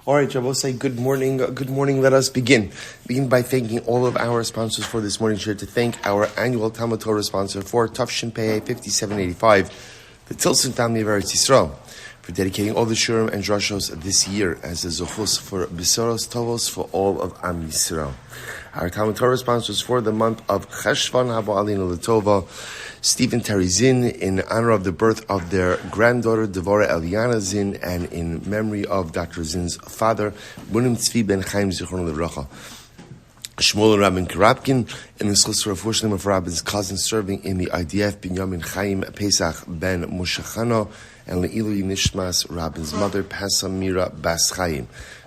All right, Rabbi, say good morning. Good morning. Let us begin. Begin by thanking all of our sponsors for this morning's share. To thank our annual TALMUD Torah sponsor for Tafshin Pei 5785, the Tilson Family of Eretz Yisrael, for dedicating all the shurim and drashos this year as a zechus for besuros, tovos for all of Am Yisroel. Our TALMUD Torah sponsors for the month of Cheshvan Habo Alinu L'Tova, Steve and Teri Czinn, in honor of the birth of their granddaughter Devorah Eliana Czinn, and in memory of Dr. Zinn's father, Bunim Tzvi Ben Chaim, Shmuel Robyn Korobkin, in the zechus for refuah sheleima for Rabbi's cousin serving in the IDF, Benyamin Chaim Pesach ben Musha Chana, and Le'ilu Nishmas, Rabbi's mother, Pesa Mira Bas Chaim.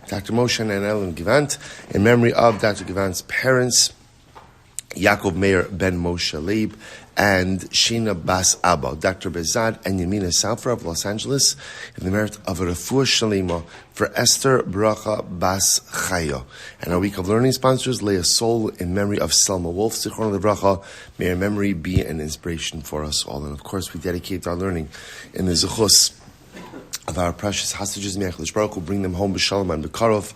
Dr. Moshe and Ellen Gavant, in memory of Dr. Gavant's parents, Yakov, Meir ben Moshe Leib, and Sheena Bas Abba, Dr. Behzad and Yemina Soufer of Los Angeles, in the merit of a refuah sheleima for Esther Bracha Bas Chaya. And our week of learning sponsors lay a soul in memory of Selma Wolf, Zichron Livracha. May her memory be an inspiration for us all. And of course, we dedicate our learning in the zechus of our precious hostages, Meir Baruch, who bring them home b'shalom and b'karov,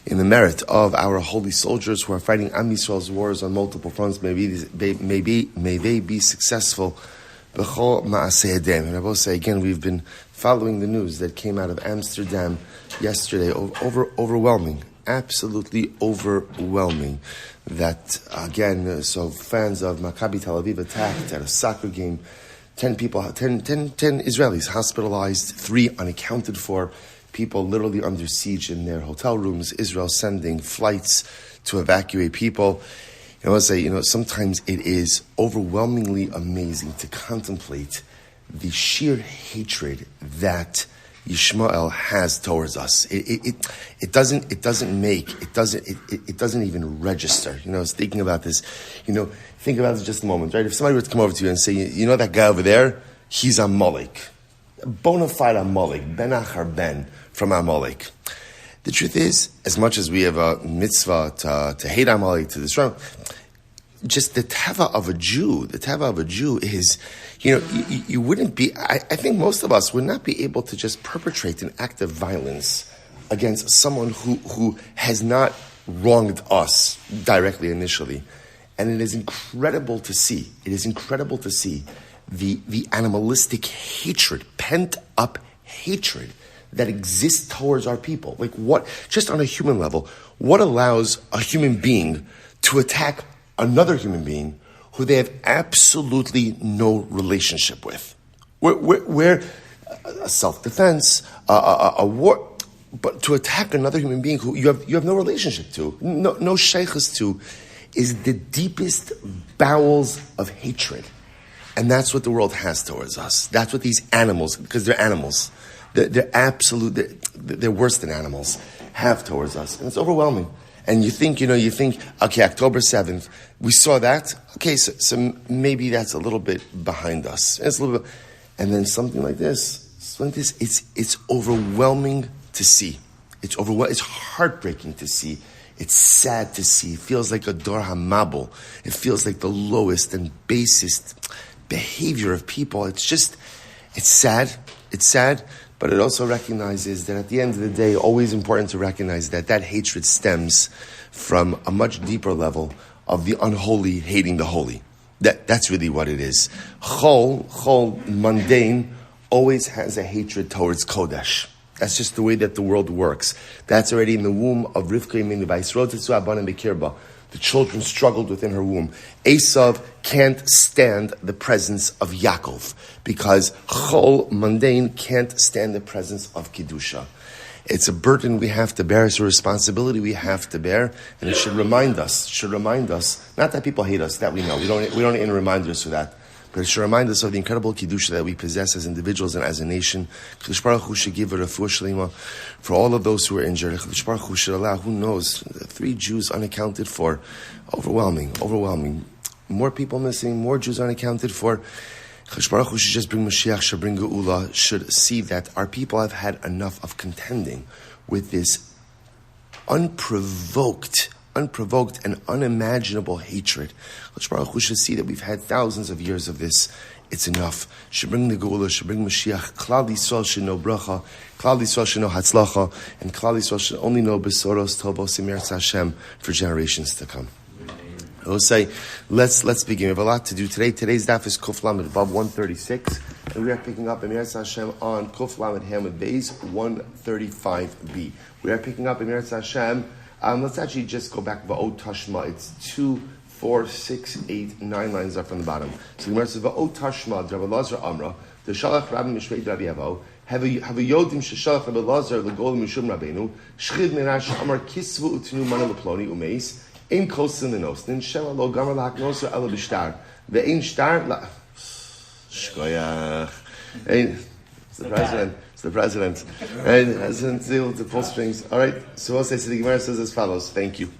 in the merit of our holy soldiers who are fighting Am Yisroel's wars on multiple fronts. May they be successful. B'chol ma'aseh yadayim. And I will say again, we've been following the news that came out of Amsterdam yesterday. Overwhelming, absolutely overwhelming. That again, so fans of Maccabi Tel Aviv attacked at a soccer game. 10 Israelis hospitalized, 3 unaccounted for. People literally under siege in their hotel rooms. Israel sending flights to evacuate people. I want to say, sometimes it is overwhelmingly amazing to contemplate the sheer hatred that Yishmael has towards us. It doesn't even register. I was thinking about this. Think about it just a moment, right? If somebody were to come over to you and say, that guy over there, he's Amalek. Bona fide Amalek, Ben Achar Ben from Amalek. The truth is, as much as we have a mitzvah to hate Amalek, to destroy him, just the teva of a Jew is, you wouldn't be, I think most of us would not be able to just perpetrate an act of violence against someone who has not wronged us directly initially. And it is incredible to see the animalistic hatred, pent up hatred that exists towards our people. Like what, just on a human level, what allows a human being to attack another human being who they have absolutely no relationship with? Where a self-defense, a war, but to attack another human being who you have no relationship to, no zechus to, is the deepest bowels of hatred. And that's what the world has towards us. That's what these animals, because they're animals, they're worse than animals, have towards us. And it's overwhelming. And you think, okay, October 7th, we saw that. Okay, so maybe that's a little bit behind us. It's a little bit, and then something like this, it's overwhelming to see. It's heartbreaking to see. It's sad to see. It feels like a dor hamabel. It feels like the lowest and basest behavior of people. It's sad. It's sad, but it also recognizes that at the end of the day, always important to recognize that hatred stems from a much deeper level of the unholy hating the holy. That's really what it is. Chol, mundane, always has a hatred towards Kodesh. That's just the way that the world works. That's already in the womb of Rivka Yemini Vayisro Tetzu Abanim Bekirba. The children struggled within her womb. Esav can't stand the presence of Yakov because Chol, mundane, can't stand the presence of Kedusha. It's a burden we have to bear. It's a responsibility we have to bear, and it should remind us. Not that people hate us, that we know. We don't need any reminders for that. But it should remind us of the incredible Kedusha that we possess as individuals and as a nation. Kadosh Baruch Hu should give a refuah sheleima for all of those who are injured. Kadosh Baruch Hu should allow, who knows, 3 Jews unaccounted for. Overwhelming. More people missing, more Jews unaccounted for. Kadosh Baruch Hu should just bring Mashiach, should bring Geula, should see that our people have had enough of contending with this unprovoked unprovoked and unimaginable hatred. Let's Baruch Hu should see that we've had thousands of years of this. It's enough. Should bring the Geula, should bring Mashiach. Klal Yisrael should know Bracha, Klal Yisrael should know Hatzlacha, and Klal Yisrael should only know besuros, tovos, and Yahrzeit Hashem for generations to come. I will say, let's begin. We have a lot to do today. Today's daf is Kuf Lamed Vav 136, and we are picking up in Yahrzeit Hashem on Kuf Lamed Hamid Beis 135b. We are picking up in Yahrzeit Hashem. Let's actually just go back Va'ot Tashma. It's 2, 4, 6, 8, 9 lines up from the bottom. So the Gemara says Va'ot Tashma Rabbi Lazar Amra the Shalach Rabbi Mishvei Rabbi Yavo have a Yodim Sheshalach Rabbi Lazar Legol Mishum Rabbeinu Shchid Mirash Amar Kisvu Utnu Mana Leploni Umeis. Ein kosten the nostin shema lo gamer la haknoser ela b'shtar ve'ein shtar la shkoyach. It's the president. Right? Hasn't dealt with the pull strings. All right. So we'll say. So the Gemara says as follows. Thank you.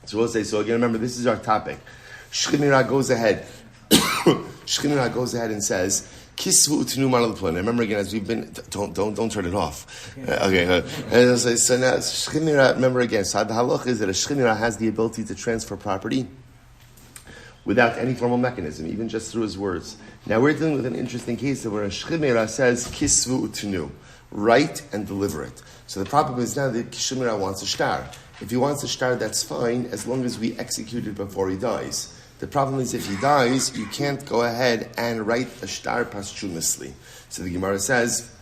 So we'll say. So again, remember this is our topic. Shchimira goes ahead. Shchimira goes ahead and says. Kisvu utnu manal plan. Remember again, as we've been, don't turn it off. Okay. So now shchimira. Remember again. So the halach is that a shchimira has the ability to transfer property without any formal mechanism, even just through his words. Now we're dealing with an interesting case where a shchimira says kisvu utnu, write and deliver it. So the problem is now that shchimira wants a shtar. If he wants a shtar, that's fine as long as we execute it before he dies. The problem is if he dies, you can't go ahead and write a shtar posthumously. So the Gemara says,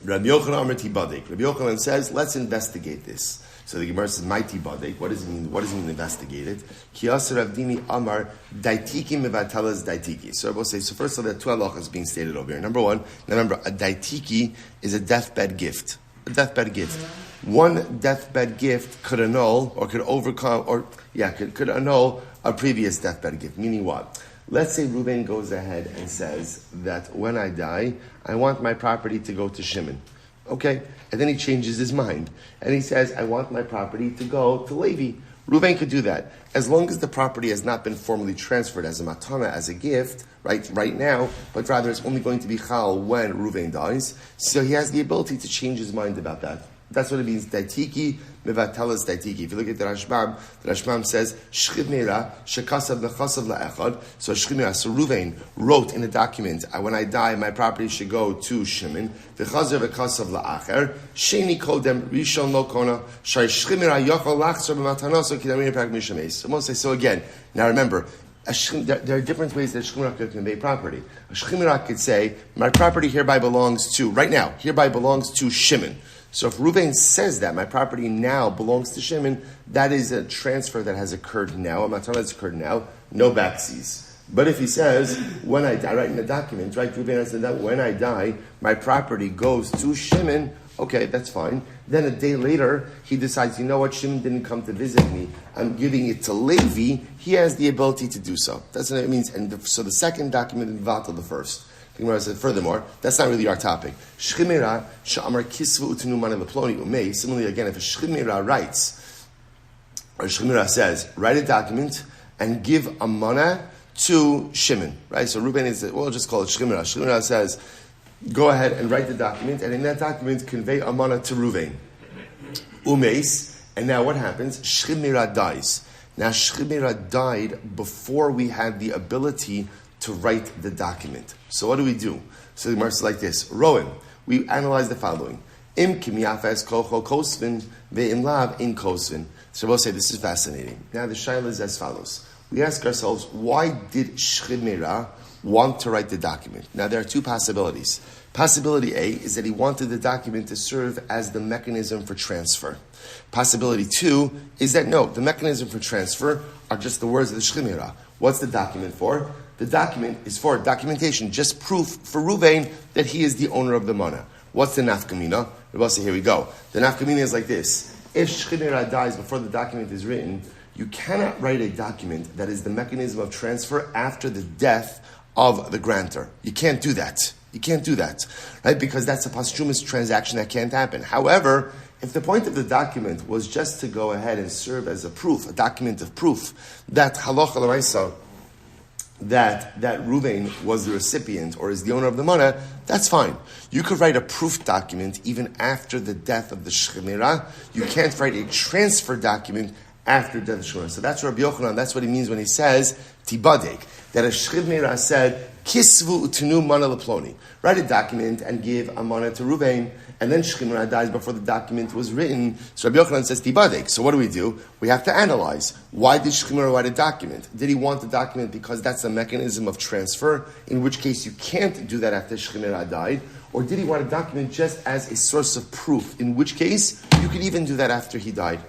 Rabbi Yochanan Amar Tibadek. Rabbi Yochanan says, let's investigate this. So the Gemara says, Mighty Badek. What does it mean? What does it mean investigate it? Kiyasar Avdini Amar Daitiki Mevatalas Daitiki. So I will say, so first of all, there are two halachas being stated over here. Number one, remember, a daitiki is a deathbed gift. A deathbed gift. One deathbed gift could annul or could overcome, could annul a previous deathbed gift. Meaning what? Let's say Reuben goes ahead and says that when I die, I want my property to go to Shimon. Okay? And then he changes his mind. And he says, I want my property to go to Levi. Reuben could do that. As long as the property has not been formally transferred as a matana, as a gift, right now, but rather it's only going to be chal when Reuben dies. So he has the ability to change his mind about that. That's what it means. Daitiki mevatalas daitiki. If you look at the Rashbam says Shchid Mira shekasav lechasav laechad. So Shchid Mira, so Reuven wrote in a document, when I die, my property should go to Shimon. V'chazer v'kasav laacher. Sheni kodem rishon lo kona. Shai Shchid Mira yochol lachzor b'matanoso kidamir prak mishameis. So Moshe. So again, now remember. There are different ways that Shchimira could convey property. A Shchimira could say, my property hereby belongs to, right now, hereby belongs to Shimon. So if Reuven says that, my property now belongs to Shimon, that is a transfer that has occurred now, a matana that's occurred now, no backseas. But if he says, when I die, right in the document, right, Reuven has said that when I die, my property goes to Shimon, okay, that's fine. Then a day later, he decides, you know what, Shimon didn't come to visit me, I'm giving it to Levi, he has the ability to do so. That's what it means. And so the second document is Vatal the first. The Gemara said, furthermore, that's not really our topic. Shchimira she'amar kisvu utenu mana leploni umei. Similarly, again, if a shchimira writes, or shchimira says, write a document and give a mana to Shimon, right? So Reuben is, we'll just call it shchimira. Shchimira says, go ahead and write the document, and in that document, convey a mana to Reuven. Umeis, and now what happens? Shchimira dies. Now Shchimira died before we had the ability to write the document. So what do? So the Gemara is like this. Rowan, we analyze the following. Im kim yafes kocho kosvin ve'im lav in kosvin. So we'll say this is fascinating. Now the shaila is as follows. We ask ourselves, why did Shchimira want to write the document? Now there are two possibilities. Possibility A is that he wanted the document to serve as the mechanism for transfer. Possibility 2 is that no, the mechanism for transfer are just the words of the Shchimira. What's the document for? The document is for documentation, just proof for Reuven that he is the owner of the mana. What's the nafkamina? Rabbi say, here we go. The nafkamina is like this. If Shchimira dies before the document is written, you cannot write a document that is the mechanism of transfer after the death of the grantor. You can't do that. You can't do that, right? Because that's a posthumous transaction that can't happen. However, if the point of the document was just to go ahead and serve as a proof, a document of proof, that halacha l'maisa, that Reuven was the recipient or is the owner of the mana, that's fine. You could write a proof document even after the death of the Shchimira. You can't write a transfer document after death of Shemira. So that's Rabbi Yochanan, that's what he means when he says, tibadek, that a Shchiv Meira said, kisvu utenu mana leploni. Write a document and give a mana to Ruvain, and then Shchiv Meira dies before the document was written. So Rabbi Yochanan says, tibadek. So what do? We have to analyze. Why did Shchiv Meira write a document? Did he want the document because that's a mechanism of transfer, in which case you can't do that after Shchiv Meira died? Or did he want a document just as a source of proof, in which case you could even do that after he died?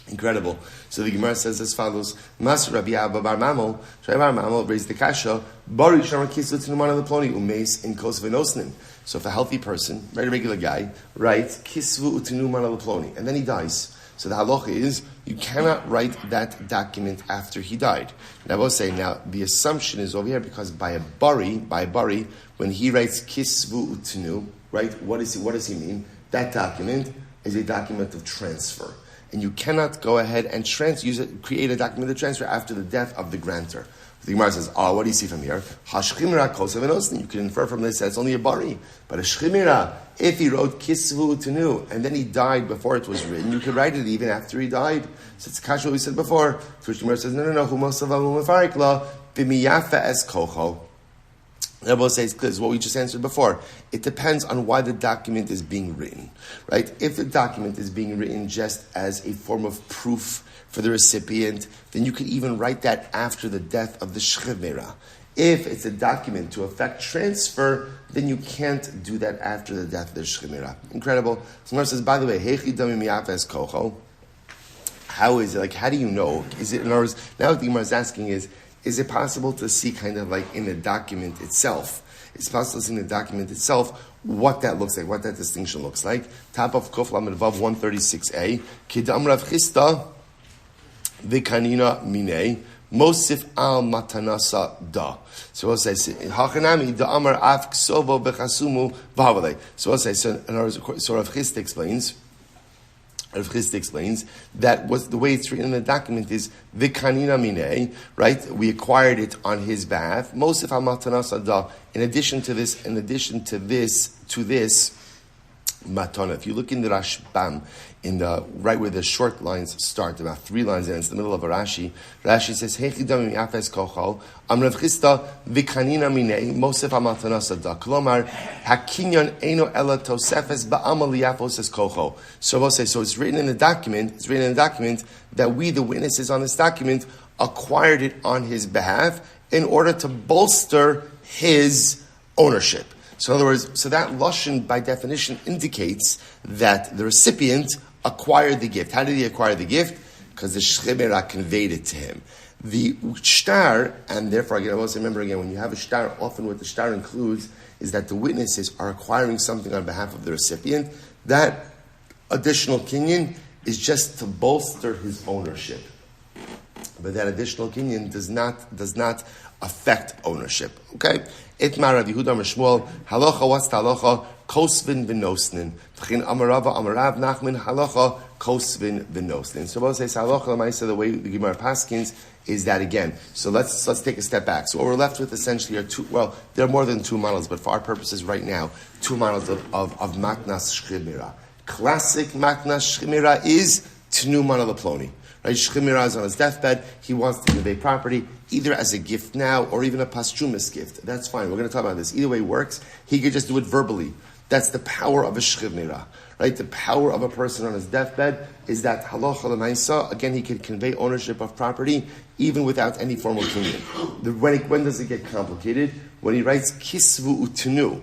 Incredible. So the Gemara says as follows: Mas Rabbi Abba Bar Mamel, Rabbi Bar Mamel raised the kasha. Bari Sharon Kisut Tinumana Leploni Umeis in Kos Venosnin. So if a healthy person, right, a regular guy, writes Kisvu Utinumana Leploni, and then he dies. So the halacha is you cannot write that document after he died. And I will say now the assumption is over here because by bari, when he writes Kisvu Utinu, right? What does he mean? That document is a document of transfer. And you cannot go ahead and create a document of transfer after the death of the grantor. The Gemara says, what do you see from here? You can infer from this that it's only a bari. But a shchimira, if he wrote kisvu tenu, and then he died before it was written, you could write it even after he died. So it's kasha we said before. So the Gemara says, no, b'miyafa es kocho. Rabbi says, this is what we just answered before. It depends on why the document is being written, right? If the document is being written just as a form of proof for the recipient, then you could even write that after the death of the Shchiv Meira. If it's a document to effect transfer, then you can't do that after the death of the Shchiv Meira. Incredible. Someone says, by the way, Heichi dami miyafes kocho. How is it? Like, how do you know? Is it, in other words, now what the Gemara is asking is it possible to see kind of like in the document itself? It's possible to see in the document itself what that looks like, what that distinction looks like. Top of Kuf Lamed Vav 136a. Kidam Rav Chisda v'kanina minei mosif al matanasa da. So we'll say hachanami da amar af ksovo bechasumu v'havalei. So we'll say so Rav Chisda explains that was the way it's written in the document is vikanina mine, right? We acquired it on his behalf. Mosif al matanasa da. In addition to this, matana. If you look in the Rashbam, in the right where the short lines start, about 3 lines, and it's the middle of a Rashi. Rashi says, "Hechidam yafes kochal am Rav Chisda v'kanina minei mosef amatanasa da." Klomar hakinyan eno ela tosefes ba'amal yafos es kochal. So we'll say, so it's written in the document. It's written in the document that we, the witnesses on this document, acquired it on his behalf in order to bolster his ownership. So in other words, so that lashon by definition indicates that the recipient acquired the gift. How did he acquire the gift? Because the Shchiv Meira conveyed it to him. The shtar, and therefore again, I also remember again, when you have a shtar, often what the shtar includes is that the witnesses are acquiring something on behalf of the recipient. That additional kinyan is just to bolster his ownership. But that additional kinyan does not affect ownership. Okay? Itmar Rav Yehuda Shmuel halacha. What's the halacha? Kosvin v'nosnin. T'chin Amarav Nachman halacha kosvin v'nosnin. So we'll say halacha l'maisa. The way the Gemara paskins is that again. So let's take a step back. So what we're left with essentially are two. Well, there are more than 2 models, but for our purposes right now, 2 models of matnas Shchiv Meira. Classic matnas Shchiv Meira is tnu mana leploni. Right, Shchiv Meira is on his deathbed. He wants to convey property, either as a gift now or even a posthumous gift. That's fine. We're going to talk about this. Either way works. He could just do it verbally. That's the power of a Shchiv Meira. Right? The power of a person on his deathbed is that halacha l'maisa. Again, he can convey ownership of property even without any formal kinyan. When does it get complicated? When he writes kisvu utenu,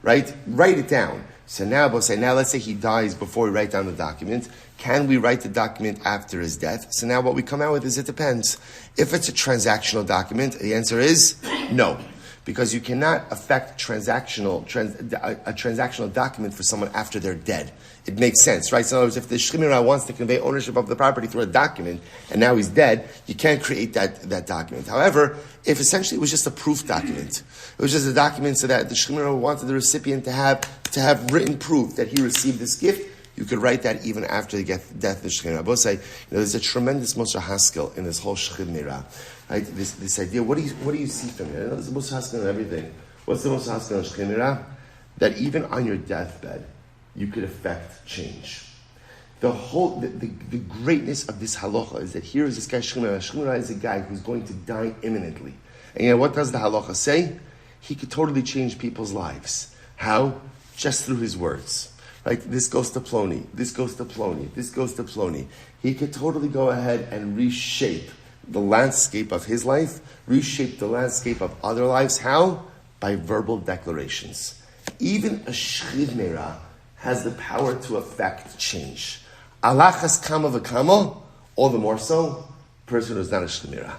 right? Write it down. So now let's say he dies before we write down the document. Can we write the document after his death? So now what we come out with is it depends. If it's a transactional document, the answer is no. Because you cannot affect a transactional document for someone after they're dead. It makes sense, right? So in other words, if the Shchiv Meira wants to convey ownership of the property through a document, and now he's dead, you can't create that document. However, if essentially it was just a proof document, it was just a document so that the Shchiv Meira wanted the recipient to have written proof that he received this gift, you could write that even after the death of the Shchiv Meira. I will say, there's a tremendous Musha Chana in this whole Shchiv Meira. Right? This idea, what do you see from it? I know there's a Musha Chana in everything. What's the Musha Chana in Shchiv Meira? That even on your deathbed, you could affect change. The greatness of this halacha is that here is this guy Shmuel. Shmuel is a guy who's going to die imminently. And what does the halacha say? He could totally change people's lives. How? Just through his words. Right? This goes to Ploni. This goes to Ploni. This goes to Ploni. He could totally go ahead and reshape the landscape of his life, reshape the landscape of other lives. How? By verbal declarations. Even a shchiv Meira has the power to affect change. Alachas kama v'kama, all the more so, person who's not a shchiv Meira.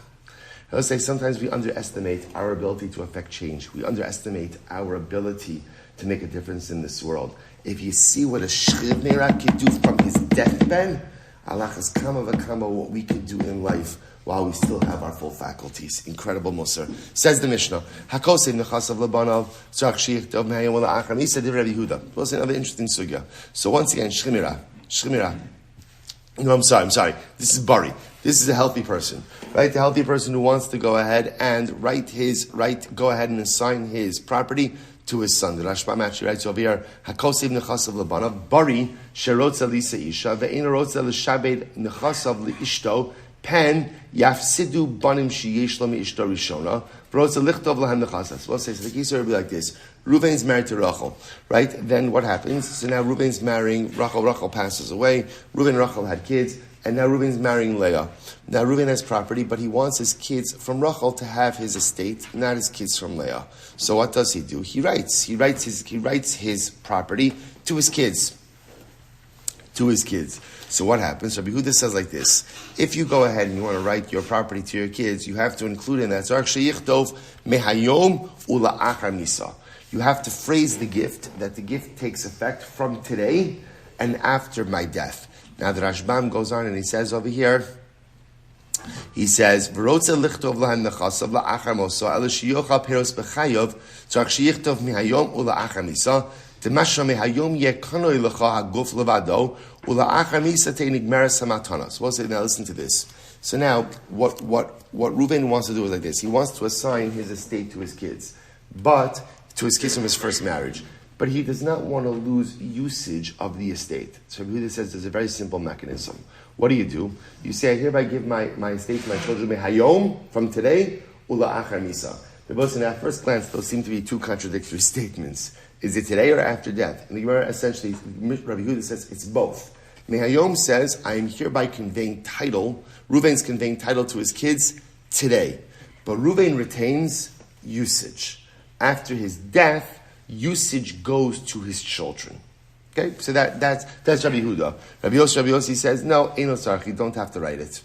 I would say sometimes we underestimate our ability to affect change. We underestimate our ability to make a difference in this world. If you see what a shchiv Meira could do from his deathbed, alachas kama v'kama, what we could do in life while we still have our full faculties. Incredible Musar. Says the Mishnah, Hakosev nechasav labanav tzarach shichtov mehayom ula'achram. He said, Rabbi Yehuda. Well, it's another interesting sugya. So once again, shchimira. No, I'm sorry. This is Bari. This is a healthy person, right? The healthy person who wants to go ahead and go ahead and assign his property to his son. The Rashbam actually writes over here, Hakosev nechasav labanav Bari sherotza lisa isha ve'ena rotza l'shabed nechasav li'ishto pen yafsidu banim sheyesh lo me'ishto rishona v'rotza lichtov lahem nechasas. Well, say so the case will be like this. Reuven's married to Rachel, right? Then what happens? So now Reuven's marrying Rachel. Rachel passes away. Reuven and Rachel had kids. And now Reuven's marrying Leah. Now Reuven has property, but he wants his kids from Rachel to have his estate, not his kids from Leah. So what does he do? He writes his property to his kids. So what happens? Rabbi Yehuda says like this: if you go ahead and you want to write your property to your kids, you have to include in that mehayom ula'achar misa. You have to phrase the gift that the gift takes effect from today and after my death. Now the Rashbam goes on and he says over here, he says, "V'rotze lichtov lahem nechasav la'achar moso ela shiyochal peros b'chayav tzarich sheyichtov mihayom ula'achar misa demasha mihayom yekanoi lecha haguf levado ula'achar misa teinig meres hamatanas." We'll say, now listen to this. So now, what Reuven wants to do is like this. He wants to assign his estate to his kids, but to his kids from his first marriage. But he does not want to lose usage of the estate. So Yehuda says there's a very simple mechanism. What do? You say, I hereby give my estate to my children mehayom, from today, ula'achar misa. But both at first glance, those seem to be two contradictory statements. Is it today or after death? And the Gemara essentially, Rabbi Yehuda says it's both. Mehayom says, I am hereby conveying title, Reuven's conveying title to his kids today. But Reuven retains usage. After his death, usage goes to his children. Okay, so that's Rabbi Yehuda. Rabbi Yossi says, no, Eino Sarach, you don't have to write it.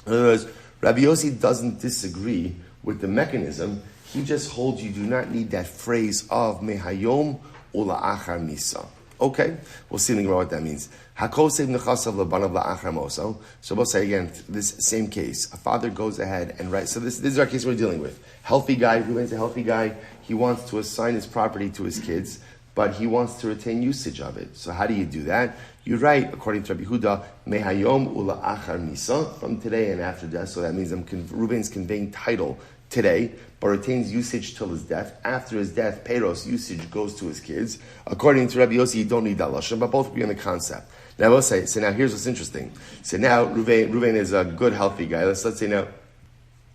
In other words, Rabbi Yossi doesn't disagree with the mechanism. He just holds you do not need that phrase of mehayom ula'achar misa. Okay, we'll see in the Gemara what that means. Hakosev nechasav labanav la'achar moso. So we'll say again, this same case. A father goes ahead and writes. So this is our case we're dealing with. Healthy guy, Reuven's a healthy guy. He wants to assign his property to his kids, but he wants to retain usage of it. So how do you do that? You write, according to Rabbi Yehuda, mehayom ula'achar misa, from today and after death. So that means Reuven's conveying title today, but retains usage till his death. After his death, Peros, usage goes to his kids. According to Rabbi Yossi, you don't need that lashon, but both agree on the concept. Now I will say, so now here's what's interesting. So now Reuven is a good, healthy guy. Let's say now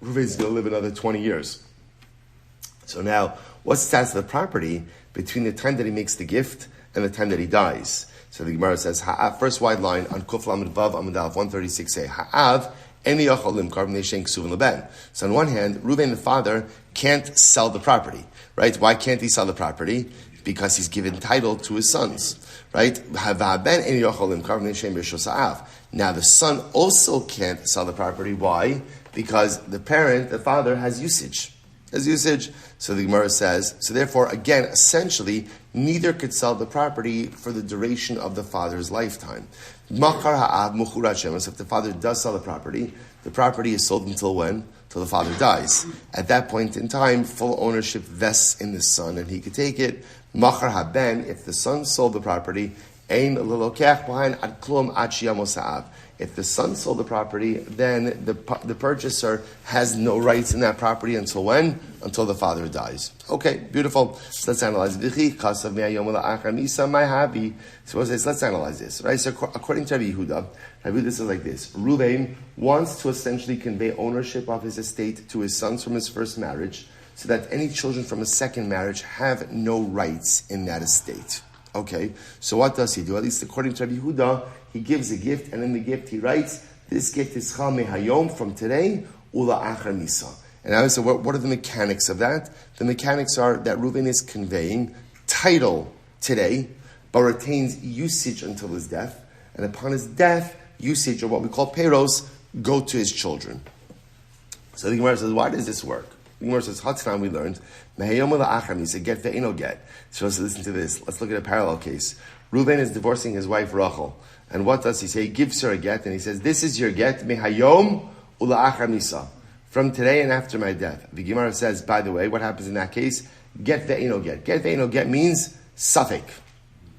Reuven's going to live another 20 years. So now, what's the status of the property between the time that he makes the gift and the time that he dies? So the Gemara says, Ha'av, first wide line on Kuf Lamed Vav Amud Aleph 136a, Ha'av, Eni Yachol Limkar B'nei Shein Ksuvin Leben. So on one hand, Reuven the father can't sell the property, right? Why can't he sell the property? Because he's given title to his sons, right? Now the son also can't sell the property. Why? Because the father has usage. So the Gemara says, so therefore, again, essentially, neither could sell the property for the duration of the father's lifetime. Machar ha'av muchurat shemas. If the father does sell the property is sold until when? Till the father dies. At that point in time, full ownership vests in the son, and he could take it. Machar haben, if the son sold the property, Ein lelokech b'hain ad klum ad sheyamos ha'av. If the son sold the property, then the purchaser has no rights in that property until when? Until the father dies. Okay, beautiful. So let's analyze it. So let's analyze this. Right? So according to Rabbi Yehuda, this is like this. Reuven wants to essentially convey ownership of his estate to his sons from his first marriage, so that any children from a second marriage have no rights in that estate. Okay, so what does he do? At least according to Rabbi Yehuda, he gives a gift, and in the gift he writes, this gift is chal mehayom, from today, ula achar misa. And I would say, what are the mechanics of that? The mechanics are that Reuven is conveying title today, but retains usage until his death, and upon his death, usage, or what we call peros, go to his children. So the Gemara says, why does this work? The Gemara says, Hatznan, we learned, mehayom ula achar misa, get ve'eno get. So let's listen to this. Let's look at a parallel case. Reuven is divorcing his wife Rachel. And what does he say? He gives her a get, and he says, this is your get, mehayom ula achar misa, from today and after my death. The Gemara says, by the way, what happens in that case? Get ve'eno get. Get ve'eno get means suffix.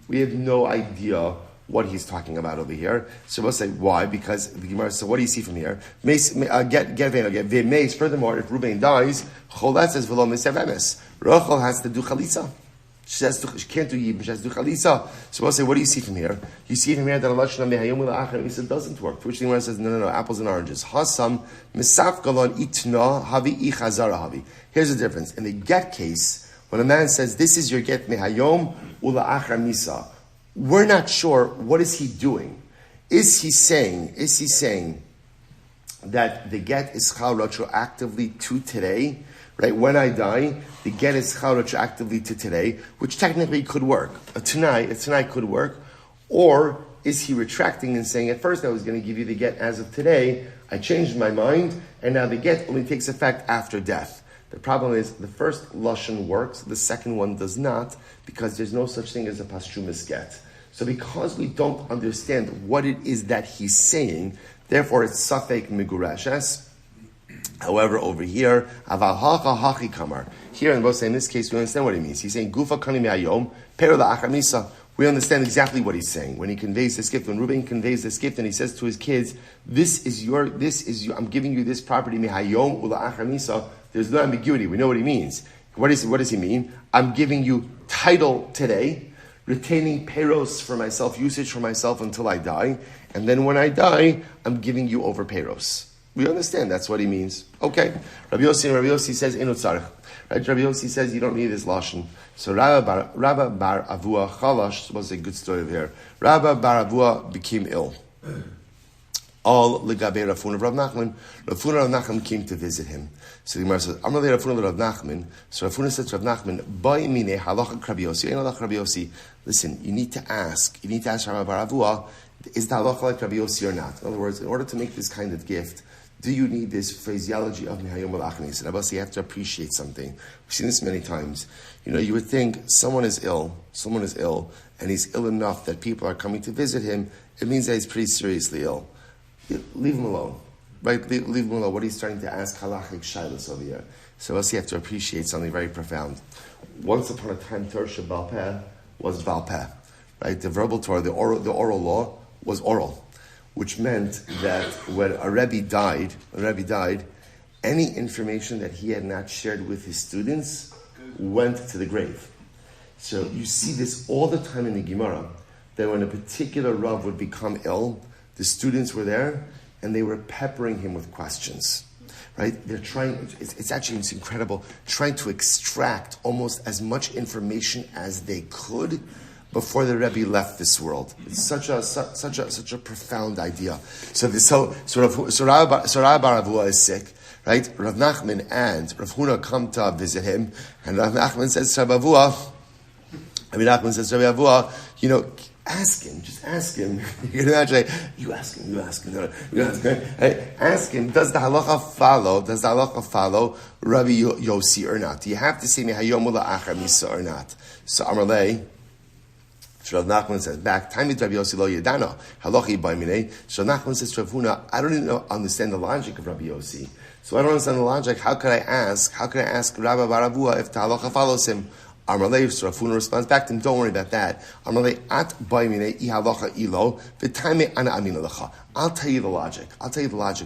We have no idea what he's talking about over here. So we'll say, why? Because the Gemara says, so what do you see from here? Get ve'eno get. Ve'meis, furthermore, if Reuven dies, cholat says, v'lo misev emes. Rachel has to do chalitza. She can't do yibum, she has to do chalisa. So we'll say, what do you see from here? You see from here that Allah doesn't work. To which the Gemara says, no, apples and oranges. Hasam misaf galon itna havi ichazara havi. Here's the difference. In the get case, when a man says, this is your get mehayom ula achar misa, we're not sure what is he doing. Is he saying that the get is chal retroactively to today? Right, when I die, the get is chal retroactively to today, which technically could work. Tonight could work. Or is he retracting and saying, at first I was going to give you the get as of today, I changed my mind, and now the get only takes effect after death. The problem is, the first lashon works, the second one does not, because there's no such thing as a pashtumis get. So because we don't understand what it is that he's saying, therefore it's safek migureshes. However, over here, aval hacha hachi kamar. Here in this case, we understand what he means. He's saying, Gufa kani me'ayom, pero la'achar misa. We understand exactly what he's saying. When he conveys this gift, when Reuben conveys this gift, and he says to his kids, this is your, I'm giving you this property, me'ayom ula'achar misa, there's no ambiguity. We know what he means. What does he mean? I'm giving you title today, retaining peros for myself, usage for myself until I die, and then when I die, I'm giving you over peros. We understand that's what he means. Okay. Rabbi Yossi says, Eno tzarech. Right? Rabbi Yossi says, you don't need this lashon. So Rabba bar Avua Chalash, was a good story over here. Rabba bar Avua became ill. All legabe Rafuna Rav Nachman. Rafuna Rav Nachman came to visit him. So the Gemara says, Amrle Rafuna Rav Nachman. So Rafuna said to Rav Nachman, Bai mine halacha Rabbi Yossi. Eno halacha Rabbi Yossi. Listen, you need to ask Rabba bar Avua, is the halacha like Rabbi Yossi or not? In other words, in order to make this kind of gift, do you need this phraseology of Mihayom al-Achnis? And Abbas, you have to appreciate something. We've seen this many times. You would think someone is ill, and he's ill enough that people are coming to visit him. It means that he's pretty seriously ill. Leave him alone. Right? Leave him alone. What he's trying to ask halachic shilas over here. So Abbas, you have to appreciate something very profound. Once upon a time, Torah Shabbat was Valpeh. Right? The verbal Torah, the oral law was oral, which meant that when a Rebbe died, any information that he had not shared with his students went to the grave. So you see this all the time in the Gemara, that when a particular Rav would become ill, the students were there, and they were peppering him with questions. Right? They're trying, it's incredible, trying to extract almost as much information as they could before the Rebbe left this world. It's such a profound idea. So Rav bar Avua is sick, right? Rav Nachman and Rav Huna come to visit him, and Rav Nachman says to Rav Avua, ask him, just ask him. You can imagine, you ask him. Hey, ask him, does the halacha follow Rabbi Yossi or not? Do you have to say Mehayom La'achar Misa or not? So Amarlei, Rav Nachman says back, time with Rabbi Yossi lo yedana, halachi b'minei. So Nachman says to Rav Huna, I don't even understand the logic of Rabbi Yossi. So I don't understand the logic. How could I ask Rabbi bar Avua if the halacha follows him? Amalei, so Rafuna responds back to him, don't worry about that. Amalei, at baimine ihalacha ilo, v'taime ana amina lecha. I'll tell you the logic,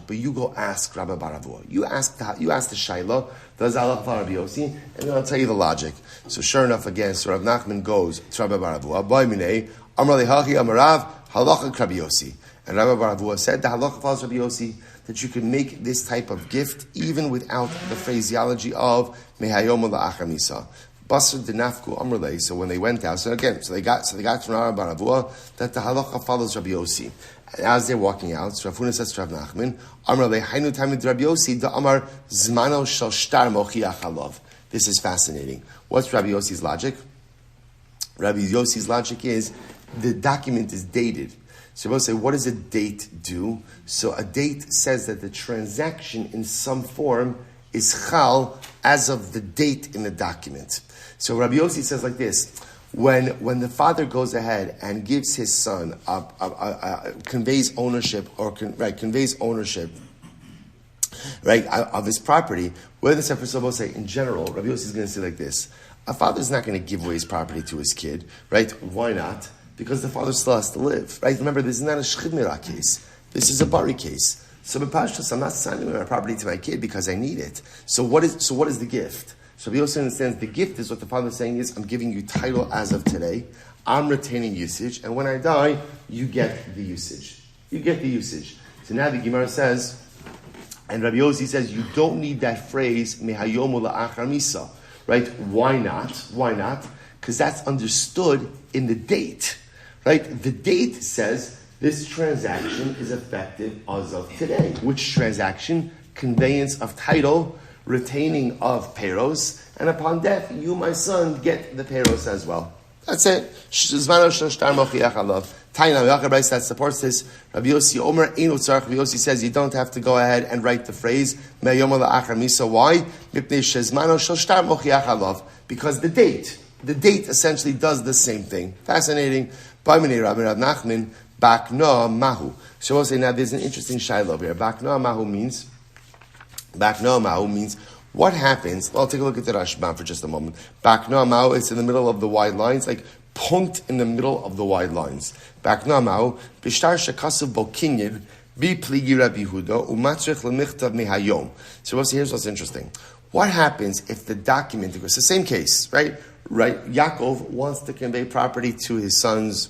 but you go ask Rabbi Baravua. You ask the Shaila, does halacha Rabbi Yossi, and then I'll tell you the logic. So sure enough, again, so Rav Nachman goes to Rabbi Baravua, baimine, Amalei hachi amarav, halacha Rabbi Yossi. And Rabbi Baravua said, the halacha follows Rabbi Yossi, that you can make this type of gift even without the phraseology of mehayom la'achar misa. Basra denafku amrlei. So when they went out, so they got from Rabbi Baravua that the halacha follows Rabbi Yossi. And as they're walking out, so Rafuna says to Rav Nachman, amrlei hainu tamid Rabbi Yossi da amar zmano shel shtar mochiach halav. This is fascinating. What's Rabbi Yossi's logic? Rabbi Yossi's logic is the document is dated. So we'll say, what does a date do? So a date says that the transaction in some form is chal as of the date in the document. So Rabbi Yossi says like this: when the father goes ahead and gives his son conveys ownership of his property, whether the Sefer Sobo say in general, Rabbi Yossi is going to say like this: a father is not going to give away his property to his kid, right? Why not? Because the father still has to live, right? Remember, this is not a Shchid Mira case. This is a Bari case. So, I'm not signing my property to my kid because I need it. So what is the gift? So, we also understand the gift is what the father is saying is, I'm giving you title as of today. I'm retaining usage, and when I die, you get the usage. So now the Gemara says, and Rabbi Yossi says, you don't need that phrase mehayom la'achar misa, right? Why not? Because that's understood in the date. Right? The date says this transaction is effective as of today. Which transaction? Conveyance of title, retaining of peros, and upon death, you, my son, get the peros as well. That's it. That supports this. Rabbi Yossi Omer Eino Tzarech. Rabbi Yossi says you don't have to go ahead and write the phrase Me'yom la'achar misa. Why? Because the date essentially does the same thing. Fascinating. Ba'minei Rabbi Rav Nachman, Bakna Mahu. So we'll say now there's an interesting shiloh over here. Bakna Mahu means what happens. Well, take a look at the Rashbam for just a moment. Bakna Mahu, it's in the middle of the wide lines, like punct in the middle of the wide lines. Bakna Mahu, Bishtar Shekasav Bokinyin, Bi Pligi Rabbi Huda, Umatzrech Lemichtav Mehayom. So we'll see, here's what's interesting. What happens if the document, it's the same case, right? Yakov wants to convey property to his sons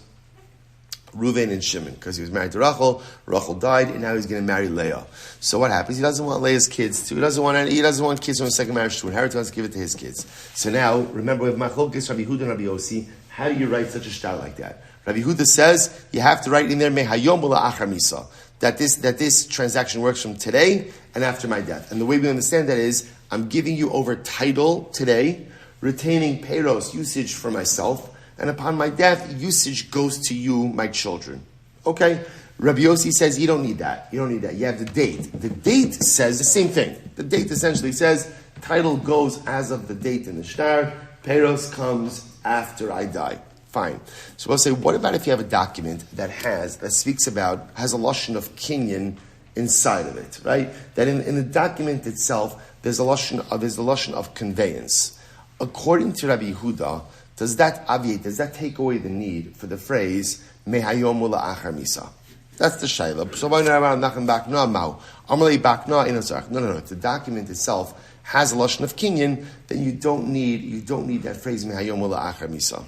Reuven and Shimon because he was married to Rachel. Rachel died, and now he's going to marry Leah. So what happens? He doesn't want Leah's kids to. He doesn't want kids from a second marriage to inherit. He wants to give it to his kids. So now, remember, with Machlokes, Rabbi Huda and Rabbi Yossi, how do you write such a shtar like that? Rabbi Huda says you have to write in there Mehayom la'achar misa, that this transaction works from today and after my death. And the way we understand that is I'm giving you over title today, retaining peros, usage for myself, and upon my death, usage goes to you, my children. Okay? Rabbi Yossi says you don't need that. You have the date. The date says the same thing. The date essentially says title goes as of the date in the shtar, peros comes after I die. Fine. So we'll say, what about if you have a document that has a lashon of kinyan inside of it, right? That in the document itself, there's the lashon of conveyance. According to Rabbi Yehuda, does that take away the need for the phrase mehayom la'achar misa? That's the shayla. So why not nachem bakna mau? Amalei bakna inosarch. No. If the document itself has a lashon of kinyan, then you don't need that phrase mehayom la'achar misa.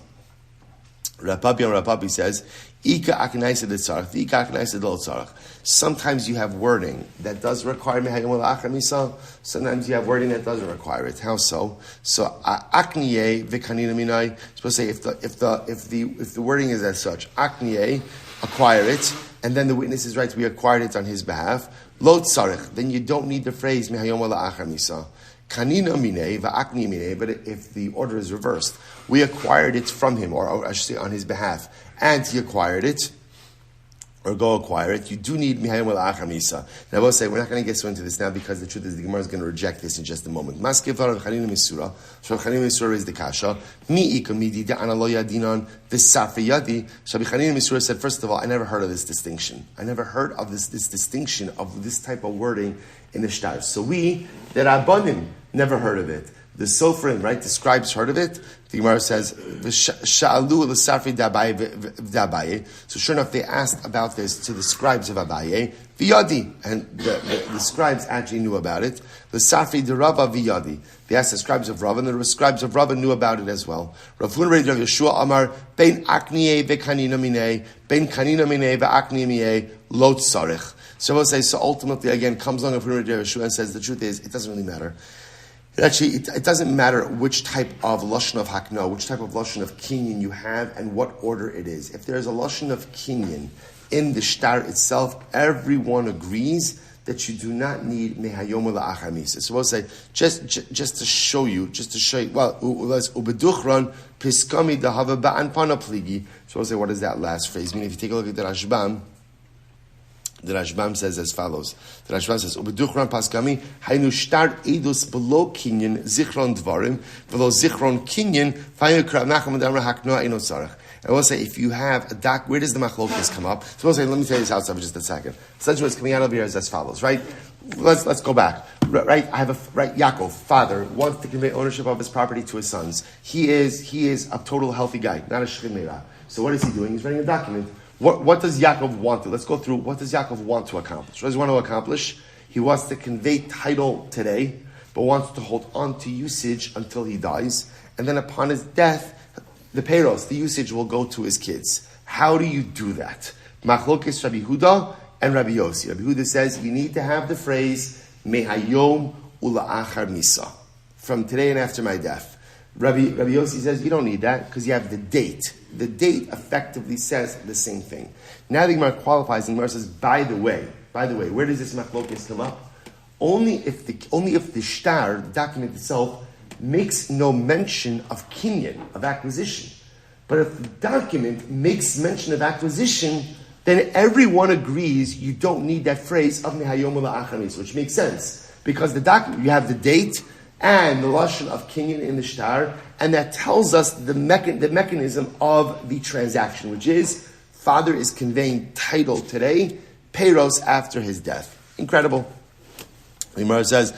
Rapapi says, Ika aknaisa de tzarach, Ika aknaisa de lo tzarach. Sometimes you have wording that does require mehayom la'achar misa. Sometimes you have wording that doesn't require it. How so? So akniye v'kanina minai. Supposed to say if the wording is as such, akniye, acquire it, and then the witness is right, we acquired it on his behalf. Lo tzarach, then you don't need the phrase mehayom la'achar misa. Kanina minei va'akni minei, but if the order is reversed, we acquired it from him, or I should say on his behalf, and he acquired it, or go acquire it, you do need mihayim la'achar misa. Now I will say, we're not going to get so into this now because the truth is the Gemara is going to reject this in just a moment. Maskiv Rav Chanina Misura, so Rav Chanina Misura is the kasha, mi ika midi da'ana lo yadinan v'safri yadi. So Rav Chanina Misura said, first of all, I never heard of this distinction. I never heard of this distinction of this type of wording in the shtar. So we, the Rabbanim, never heard of it. The Sofrim, right, the scribes heard of it. The Gemara says, "Sha'alu l'safri d'Abaye." So sure enough, they asked about this to the scribes of Abaye. V'yadi, and the scribes actually knew about it. L'safri d'Rava v'yadi. They asked the scribes of Rava, and the scribes of Rava knew about it as well. Rav Yeshua Amar bein akniye ve'kanina minei, bein kanina minei ve'akniye minei lo tzarich. So we'll say, so ultimately again comes along Rav Yeshua and says the truth is it doesn't really matter. It doesn't matter which type of lashon of hakna, which type of lashon of kinyan you have, and what order it is. If there is a lashon of kinyan in the shtar itself, everyone agrees that you do not need mehayom la'achar misa. So we'll say just to show you. Well, ubeduchron piskami dahava ba'an pana pligi. So we'll say, what is that last phrase? I mean, if you take a look at the Rashbam. The Rashbam says as follows. The Rashbam says, "Ubeduchran paskami haynu shtar edus below kinyan zichron dvarim below zichron kinyan vayikra nacham damra haknoa eno tzarich." I will say, if you have a doc, where does the machlokas come up? So we'll say, let me tell you this outside for just a second. Essentially, what's coming out of here is as follows, right? Let's go back. Right, I have Yakov, father, wants to convey ownership of his property to his sons. He is a total healthy guy, not a sheleima. So what is he doing? He's writing a document. What does Yakov want to? Let's go through. What does Yakov want to accomplish? What does he want to accomplish? He wants to convey title today, but wants to hold on to usage until he dies. And then upon his death, the payros, the usage will go to his kids. How do you do that? Machlokes Rabbi Huda and Rabbi Yossi. Rabbi Huda says you need to have the phrase mehayom ula'achar misa, from today and after my death. Rabbi Yossi says you don't need that because you have the date. The date effectively says the same thing. Now the Gemara qualifies, and the Gemara says, by the way, where does this machlokas come up? Only if the shtar, the document itself, makes no mention of kinyan, of acquisition. But if the document makes mention of acquisition, then everyone agrees you don't need that phrase of mehayom la'achar, which makes sense. Because the document, you have the date, and the lashon of kinyan in the shtar, and that tells us the mechanism of the transaction, which is father is conveying title today, payros after his death. Incredible. The Gemara says,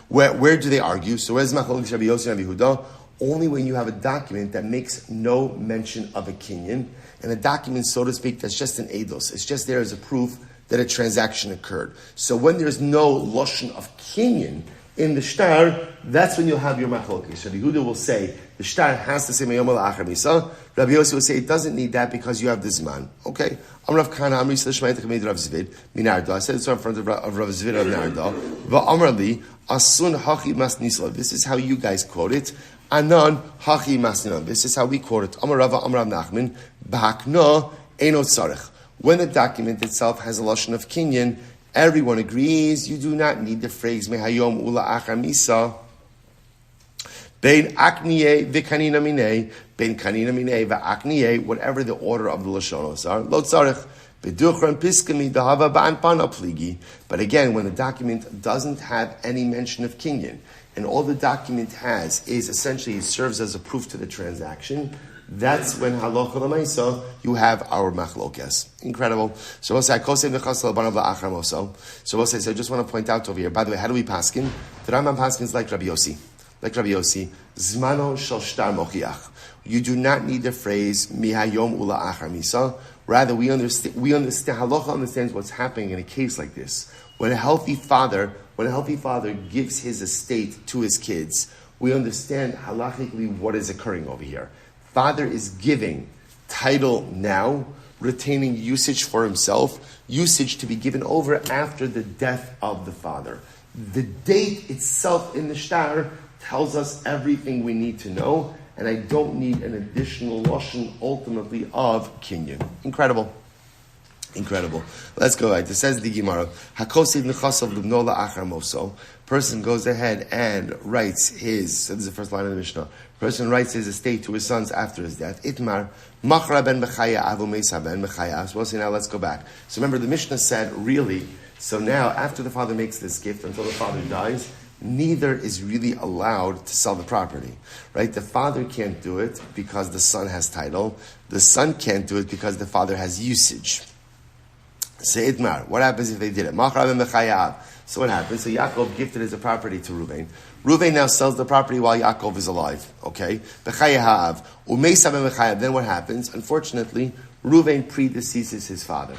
where do they argue? So where's Machlokes Rabbi Yossi and Rabbi Huda? Only when you have a document that makes no mention of a kinyan, and a document, so to speak, that's just an eidos. It's just there as a proof that a transaction occurred. So when there's no lashon of kinyan in the shtar, that's when you'll have your machlokes. Rabbi Huda will say the shtar has to say meyom la'achar misa. Rabbi Yossi will say it doesn't need that because you have the zman. Okay. Amrav Kana Amri Slishmayit Chamed Rav Zvid Minarda. I said it's in front of Rav Zvid of Narda. Va'amrali asun hachi mas nisla. This is how you guys quote it. Anan hachi mas nisla. This is how we quote it. Amarav Nachman b'hakna eno tzarich. When the document itself has a lashon of kinyan, everyone agrees you do not need the phrase mehayom ula'achar misa. Bein akniye v'kanina minei, bein kanina minei v'akniye, whatever the order of the lashonos are. Lo tzarich beduchran piskami dahava ba'an pana pligi. But again, when the document doesn't have any mention of kinyan, and all the document has is essentially it serves as a proof to the transaction, that's when halacha l'maisa you have our machlokes. Incredible. So we'll say, so we'll say, so I just want to point out over here, by the way, how do we paskin? The Rambam paskins like Rabbi Yossi. Zmano shel shtar mochiach. You do not need the phrase mihayom ula'achar misa. Rather, we understand, halacha understands what's happening in a case like this. When a healthy father gives his estate to his kids, we understand halachically what is occurring over here. Father is giving title now, retaining usage for himself, usage to be given over after the death of the father. The date itself in the shtar tells us everything we need to know, and I don't need an additional lashon ultimately of kinyan. Incredible. Let's go right. It says the Gemara, Hakosid nechasav libno la'achar moso. Person goes ahead and writes his, so this is the first line of the Mishnah. Person writes his estate to his sons after his death. Itmar, machra ben bechaya avu meisa ben bechaya. So we'll say now let's go back. So remember the Mishnah said really, so now after the father makes this gift until the father dies, neither is really allowed to sell the property, right? The father can't do it because the son has title. The son can't do it because the father has usage. Seidmar. What happens if they did it? So what happens? So Yakov gifted as a property to Reuven. Reuven now sells the property while Yakov is alive. Okay? Then what happens? Unfortunately, Reuven predeceases his father.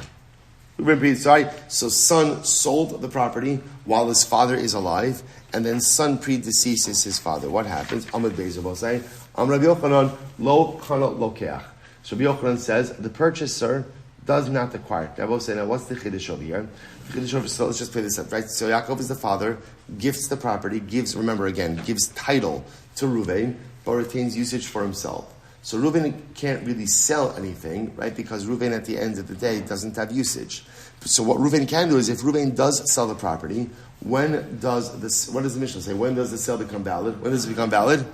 So son sold the property while his father is alive, and then son predeceases his father. What happens? Amud Bezer will say, Rabbi Yochanan lo kana lokeach. So Rabbi Yochanan says the purchaser does not acquire. Now we'll say, now what's the chiddush over here? The chiddush over, so let's just play this up, right? So Yakov is the father, gifts the property, gives title to Reuven, but retains usage for himself. So Reuven can't really sell anything, right? Because Reuven at the end of the day doesn't have usage. So what Reuven can do is, if Reuven does sell the property, what does the Mishnah say? When does the sale become valid? When does it become valid?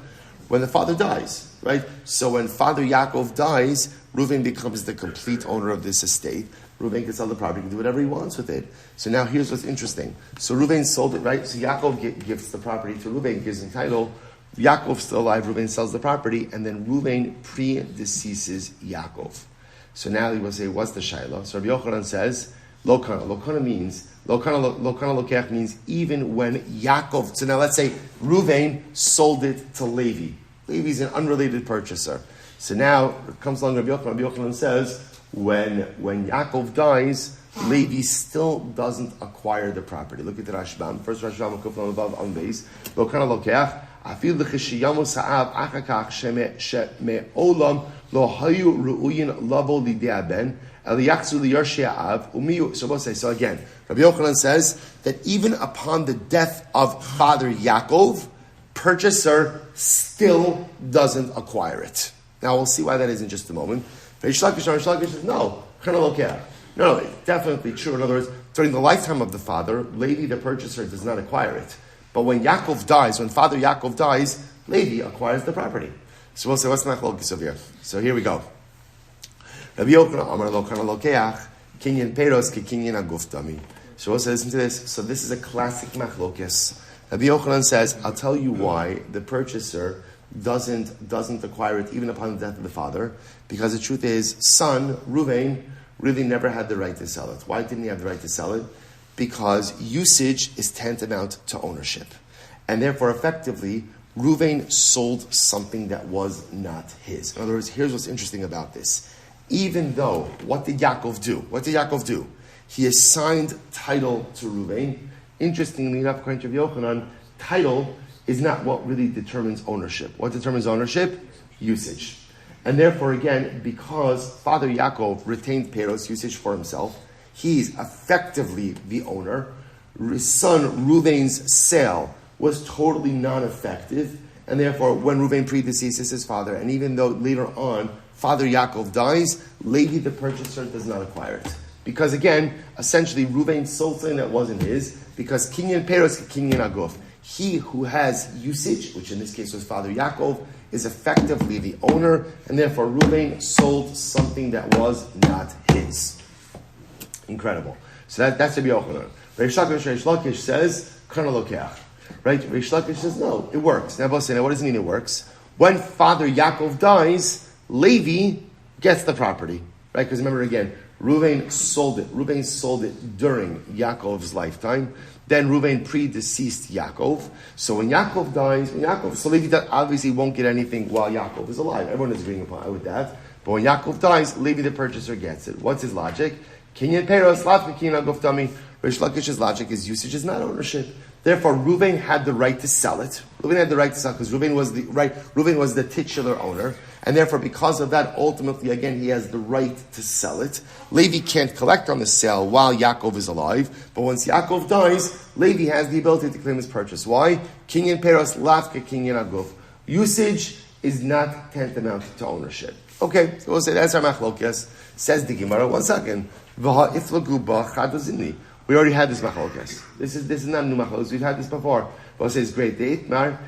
When the father dies, right? So when Father Yakov dies, Reuven becomes the complete owner of this estate. Reuven can sell the property, can do whatever he wants with it. So now here's what's interesting. So Reuven sold it, right? So Yakov gives the property to Reuven, gives him title. Yaakov's still alive, Reuven sells the property, and then Reuven predeceases Yakov. So now he will say, what's the shayla? So Rabbi Yochanan says, lo kana. Lo kana lokech means even when Yakov, so now let's say Reuven sold it to Levi. Levi's an unrelated purchaser. So now it comes along Rabbi Yochanan says, when Yakov dies, Levi still doesn't acquire the property. Look at the Rashbam. First Rashbam, Kuflan above on base. Lo kana lokech. Afil l'chishiyamo sa'av achakach sheme'olam lo hayu ru'uyin lavo lidei ben eliyakzu liyarshei av umiyu. So we'll say, so again, Rabbi Yochanan says that even upon the death of Father Yakov, purchaser still doesn't acquire it. Now we'll see why that is in just a moment. Reish Lakish says, no, no, definitely true. In other words, during the lifetime of the father, Levi, the purchaser, does not acquire it. But when Yakov dies, when Father Yakov dies, Levi acquires the property. So we'll say, what's machlokes over here? So here we go. Rabbi Yochanan Amar lo kana lokeach kinyan peros ke kinyan aguf dami. So we'll say, listen to this. So this is a classic machlokes. Rabbi Yochanan says, I'll tell you why the purchaser doesn't acquire it even upon the death of the father, because the truth is, son Reuven really never had the right to sell it. Why didn't he have the right to sell it? Because usage is tantamount to ownership. And therefore, effectively, Reuven sold something that was not his. In other words, here's what's interesting about this. Even though, what did Yakov do? He assigned title to Reuven. Interestingly enough, according to Rabbi Yochanan, title is not what really determines ownership. What determines ownership? Usage. And therefore, again, because Father Yakov retained Peros, usage for himself, he's effectively the owner. His son Reuven's sale was totally non-effective, and therefore, when Reuven predeceases his father, and even though later on Father Yakov dies, Levi the purchaser does not acquire it. Because again, essentially, Reuven sold something that wasn't his, because kinyan peros, kinyan aguf. He who has usage, which in this case was Father Yakov, is effectively the owner, and therefore Reuven sold something that was not his. Incredible. So that's Rabbi Yochanan. Reish Lakish says, kana lokeach. Right? Reish Lakish says, no, it works. Now, what does it mean it works? When Father Yakov dies, Levi gets the property. Right? Because remember again, Reuven sold it. Reuven sold it during Yaakov's lifetime. Then Reuven predeceased Yakov. So when Yakov dies, so Levi obviously won't get anything while Yakov is alive. Everyone is agreeing with that. But when Yakov dies, Levi the purchaser gets it. What's his logic? Kinyan peros, lavka kinyan aguf dami. Reish Lakish's logic is usage is not ownership. Therefore, Reuven had the right to sell it. Reuven had the right to sell it because Reuven was the titular owner. And therefore, because of that, ultimately, again, he has the right to sell it. Levi can't collect on the sale while Yakov is alive. But once Yakov dies, Levi has the ability to claim his purchase. Why? Kinyan peros, lavka kinyan aguf. Usage is not tantamount to ownership. Okay, so we'll say that's our machlokas. Says the Gemara. 1 second. We already had this machlokas. This is not a new machlokas. We've had this before. We'll say it's great. We'll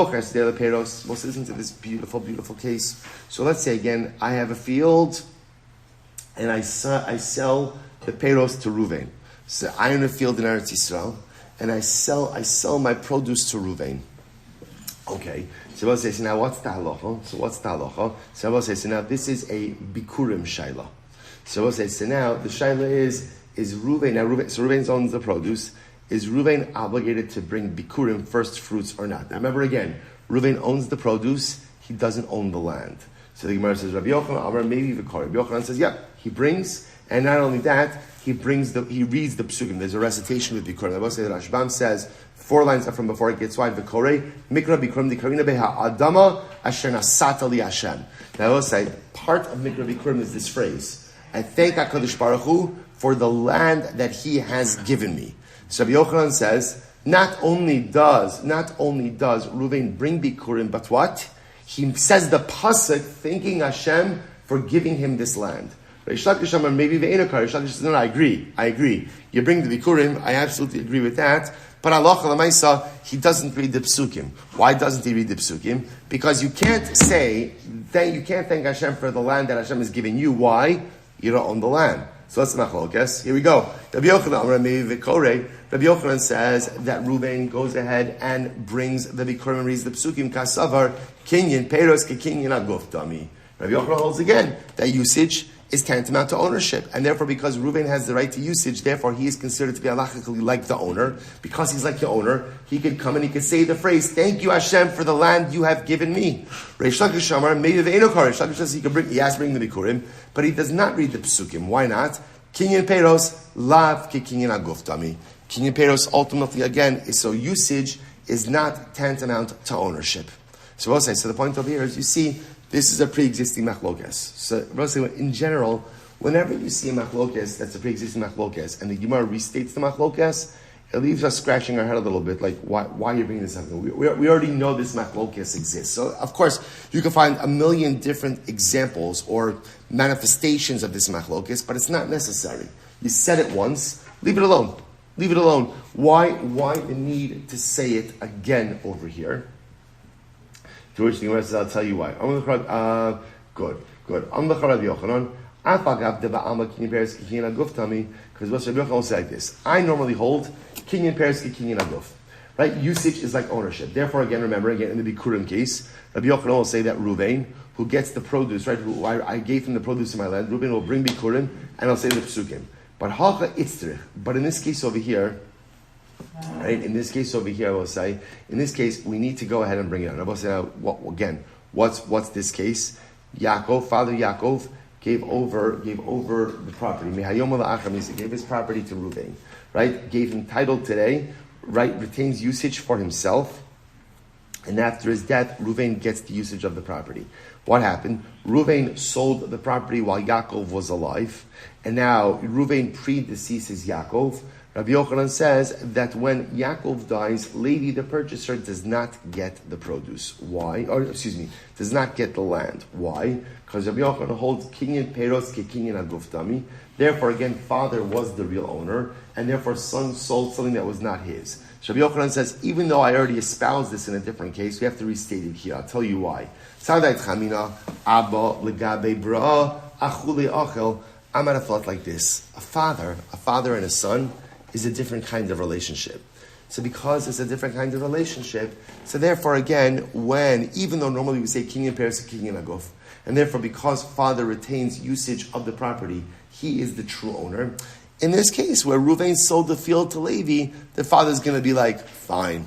listen to this beautiful, beautiful case. So let's say again, I have a field, and I sell the peros to Reuven. So I own a field in Eretz Yisrael, and I sell my produce to Reuven. Okay. So we'll say, so now what's the halacha? So we'll say, so now this is a bikurim shaila. So we'll say, so now the shaila is is Reuven, so Reuven owns the produce, is Reuven obligated to bring bikurim, first fruits, or not? Now remember again, Reuven owns the produce, he doesn't own the land. So the Gemara says, Rabbi Yochanan, Amar, maybe Vikar. Rabbi Yochanan says, yeah, he brings, and not only that, he reads the psukim. There's a recitation with bikurim. I will say that Rashbam says, 4 lines up from before it gets wide, Vikore, Mikra bikurim dikarina beha adama asher nasata li Hashem. Now I will say, part of Mikra bikurim is this phrase, I thank HaKadosh Baruch Hu for the land that he has given me. So Rabbi Yochanan says, not only does Reuven bring bikurim, but what? He says the pasuk thanking Hashem for giving him this land. Reish Lakish Amar maybe ve'enokar. Reish Lakish says, no, I agree. You bring the bikurim, I absolutely agree with that. But halacha l'maisa, he doesn't read the psukim. Why doesn't he read the psukim? Because you can't thank Hashem for the land that Hashem is giving you. Why? You don't own the land. So let's machlokes. Here we go. Rabbi Yochanan says that Reuven goes ahead and brings the bikurim and reads the psukim. Kasavar kinyan peiros kekinyan aguf dami. Rabbi Yochanan holds again that usage is tantamount to ownership, and therefore, because Reuven has the right to usage, therefore he is considered to be halachically like the owner. Because he's like the owner, he could come and he could say the phrase, "Thank you, Hashem, for the land you have given me." Reish Lakish Amar maybe the enokar. Reish Lakish says he has to bring the bikurim, but he does not read the psukim. Why not? Kinyan peiros lav ki kinyan aguf dami. Kinyan peiros ultimately again is so usage is not tantamount to ownership. So we'll say, so the point over here is, you see, this is a pre-existing machlokes. So in general, whenever you see a machlokes that's a pre-existing machlokes, and the Gemara restates the machlokes, it leaves us scratching our head a little bit, like, why are you bringing this up? We already know this machlokes exists. So, of course, you can find a million different examples or manifestations of this machlokes, but it's not necessary. You said it once, leave it alone. Why the need to say it again over here? To which the Gemara says, I'll tell you why. Good. Because what's Rabbi Yochanan will say like this. I normally hold kinyan peres kinyan aguf. Right? Usage is like ownership. Therefore, again, remember, in the bikurim case, Rabbi Yochanan will say that Reuven, who gets the produce, right? I gave him the produce in my land. Reuven will bring bikurim, and I'll say the psukim. But in this case over here, right? In this case over here, I will say, in this case, we need to go ahead and bring it out. I will say, what's this case? Yakov, Father Yakov, gave over the property. He gave his property to Reuven, right? Gave him title today, right? Retains usage for himself. And after his death, Reuven gets the usage of the property. What happened? Reuven sold the property while Yakov was alive. And now Reuven predeceases Yakov. Rabbi Yochanan says that when Yakov dies, Levi, the purchaser, does not get the produce. Why? Does not get the land. Why? Because Rabbi Yochanan holds kinyan peros ke kinyan aguf dami. Therefore, again, father was the real owner, and therefore son sold something that was not his. So Rabbi Yochanan says, even though I already espoused this in a different case, we have to restate it here. I'll tell you why. I'm going to thought like this. A father and a son is a different kind of relationship. So because it's a different kind of relationship, so therefore again, even though normally we say kinyan peres kinyan aguf, and therefore because father retains usage of the property, he is the true owner. In this case, where Reuven sold the field to Levi, the father's going to be like, fine,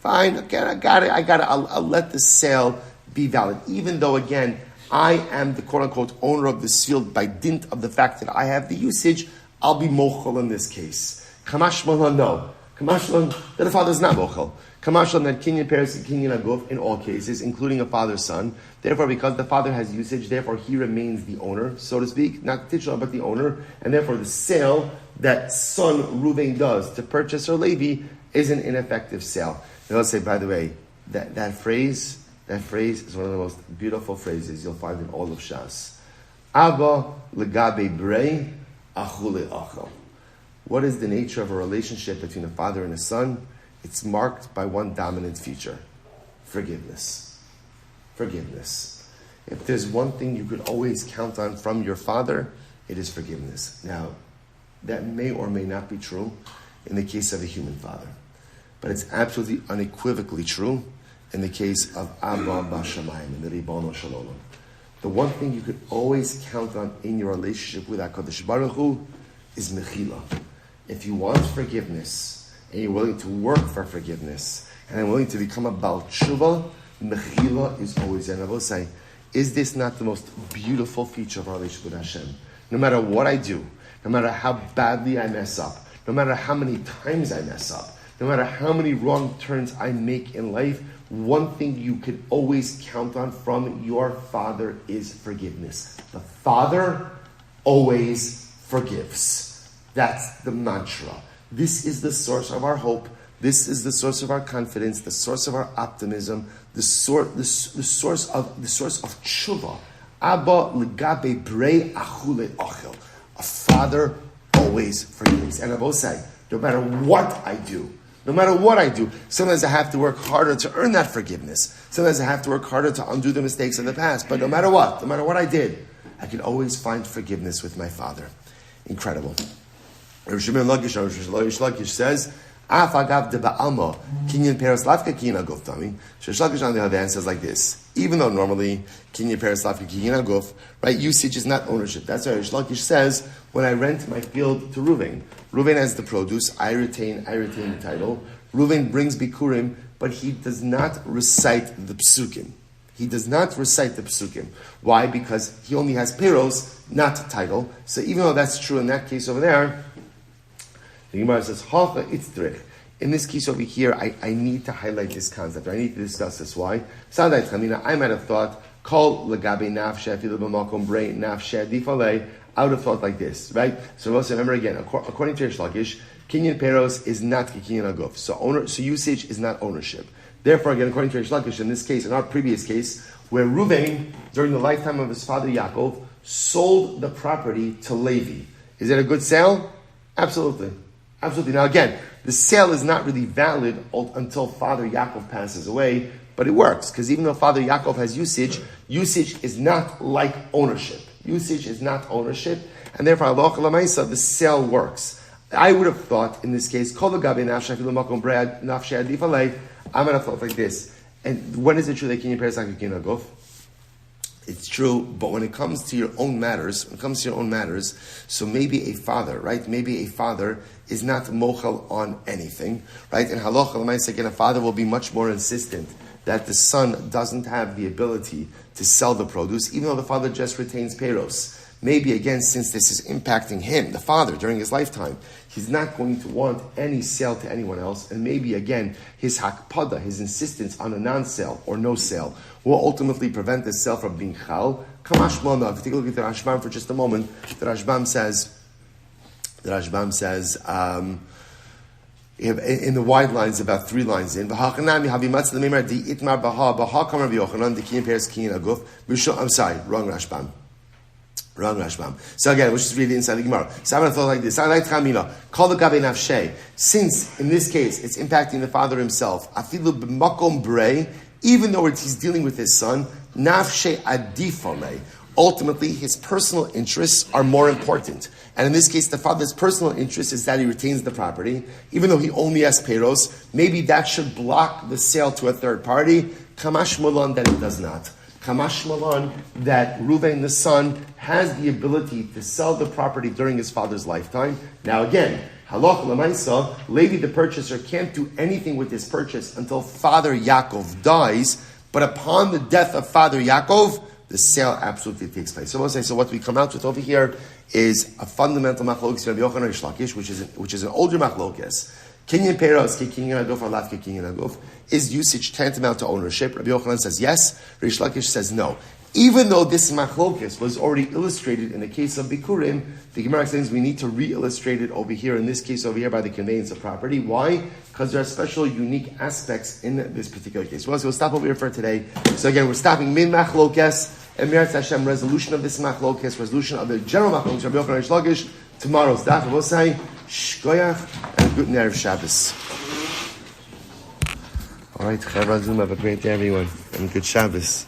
okay, I got it, I'll let the sale be valid. Even though, again, I am the quote-unquote owner of this field by dint of the fact that I have the usage, I'll be mochel in this case. Kamashmalan, no. Kamashmalan, that the father is not mochel. Kamashmalan, that kinyan peres and kinyan aguf in all cases, including a father-son. Therefore, because the father has usage, therefore he remains the owner, so to speak, not the titular, but the owner, and therefore the sale that son Reuven does to purchase or Levi is an ineffective sale. Now let's say, by the way, that phrase is one of the most beautiful phrases you'll find in all of Shas. Abba legabe brei achule achel. What is the nature of a relationship between a father and a son? It's marked by one dominant feature: forgiveness. If there's one thing you could always count on from your father, it is forgiveness. Now, that may or may not be true in the case of a human father, but it's absolutely unequivocally true in the case of Abba Bashamayim and the Ribono Shalom. The one thing you could always count on in your relationship with HaKadosh Baruch Hu is mechila. If you want forgiveness, and you're willing to work for forgiveness, and I'm willing to become a Baal Tshuva, mechila is always there. And I will say, is this not the most beautiful feature of our relationship with Hashem? No matter what I do, no matter how badly I mess up, no matter how many times I mess up, no matter how many wrong turns I make in life, one thing you can always count on from your Father is forgiveness. The Father always forgives. That's the mantra. This is the source of our hope. This is the source of our confidence, the source of our optimism, the source of tshuva. Abba legabe brei achule ochel. A father always forgives. And I will say, no matter what I do, sometimes I have to work harder to earn that forgiveness. Sometimes I have to work harder to undo the mistakes of the past. But no matter what I did, I can always find forgiveness with my Father. Incredible. Rabbi Shmuel Robyn says, Af agav de ba'alma, kinyan peres lavka kinyan aguf tami. Sheshlakish on the other hand says like this. Even though normally kinyan peres lavka kinyan aguf, right, usage is not ownership. That's why Sheshlakish says, when I rent my field to Reuven has the produce, I retain the title. Reuven brings bikurim, but he does not recite the psukim. Why? Because he only has peros, not title. So even though that's true in that case over there, the Gemara says, in this case over here, I need to highlight this concept. I need to discuss this. Why? I might have thought, I would have thought like this, right? So let's remember again, according to Reish Lakish, kinyan peros is not kinyan aguf. So usage is not ownership. Therefore, again, according to Reish Lakish, in this case, in our previous case, where Reuven, during the lifetime of his father Yakov, sold the property to Levi. Is it a good sale? Absolutely. Now again, the sale is not really valid until Father Yakov passes away, but it works, because even though Father Yakov has usage is not like ownership. Usage is not ownership, and therefore, halacha l'maisa, the sale works. I would have thought, in this case, I'm going to thought like this. And when is it true that kinyan peres like kinyan aguf? It's true, but when it comes to your own matters, so maybe a father, right? Maybe a father is not mochel on anything, right? And halacha l'maisa, again, a father will be much more insistent that the son doesn't have the ability to sell the produce, even though the father just retains peros. Maybe, again, since this is impacting him, the father, during his lifetime, he's not going to want any sale to anyone else. And maybe, again, his hakpada, his insistence on a non-sale or no sale, will ultimately prevent the sale from being chal. Kamash Mona, if you take a look at the Rashbam for just a moment, the Rashbam says, in the wide lines, about 3 lines in. I'm sorry, wrong Rashbam. So again, we'll just read it inside the Gemara. So I'm going to thought like this. I like Chamina. Call the Gabe Nafshe. Since, in this case, it's impacting the father himself. Afilu b'makom brei, even though he's dealing with his son, Nafshe adifale. Ultimately, his personal interests are more important. And in this case, the father's personal interest is that he retains the property. Even though he only has peros, maybe that should block the sale to a third party. Kamash Mulan, that it does not. Kamash Malan, that Reuven the son has the ability to sell the property during his father's lifetime. Now again, halach l'maisa, Levi the purchaser can't do anything with his purchase until Father Yakov dies, but upon the death of Father Yakov, the sale absolutely takes place. So we'll say, so what we come out with over here is a fundamental machlokes Rabbi Yochanan Reish Lakish, which is an older machlokes. Kinyan peros ke kinyan aguf or lat ke kinyan aguf. Is usage tantamount to ownership? Rabbi Yochanan says yes. Reish Lakish says no. Even though this machlokes was already illustrated in the case of bikurim, the Gemara explains we need to re-illustrate it over here, in this case over here, by the conveyance of property. Why? Because there are special, unique aspects in this particular case. Well, so we'll stop over here for today. So again, we're stopping min machlokes, and Meir Hashem, resolution of this machlokes, resolution of the general machlokes, Rabbi Yochanan Reish Lakish. Tomorrow's daf, we'll say shkoyach and good Erev Shabbos. All right, Chayv Azum, have a great day, everyone, and good Shabbos.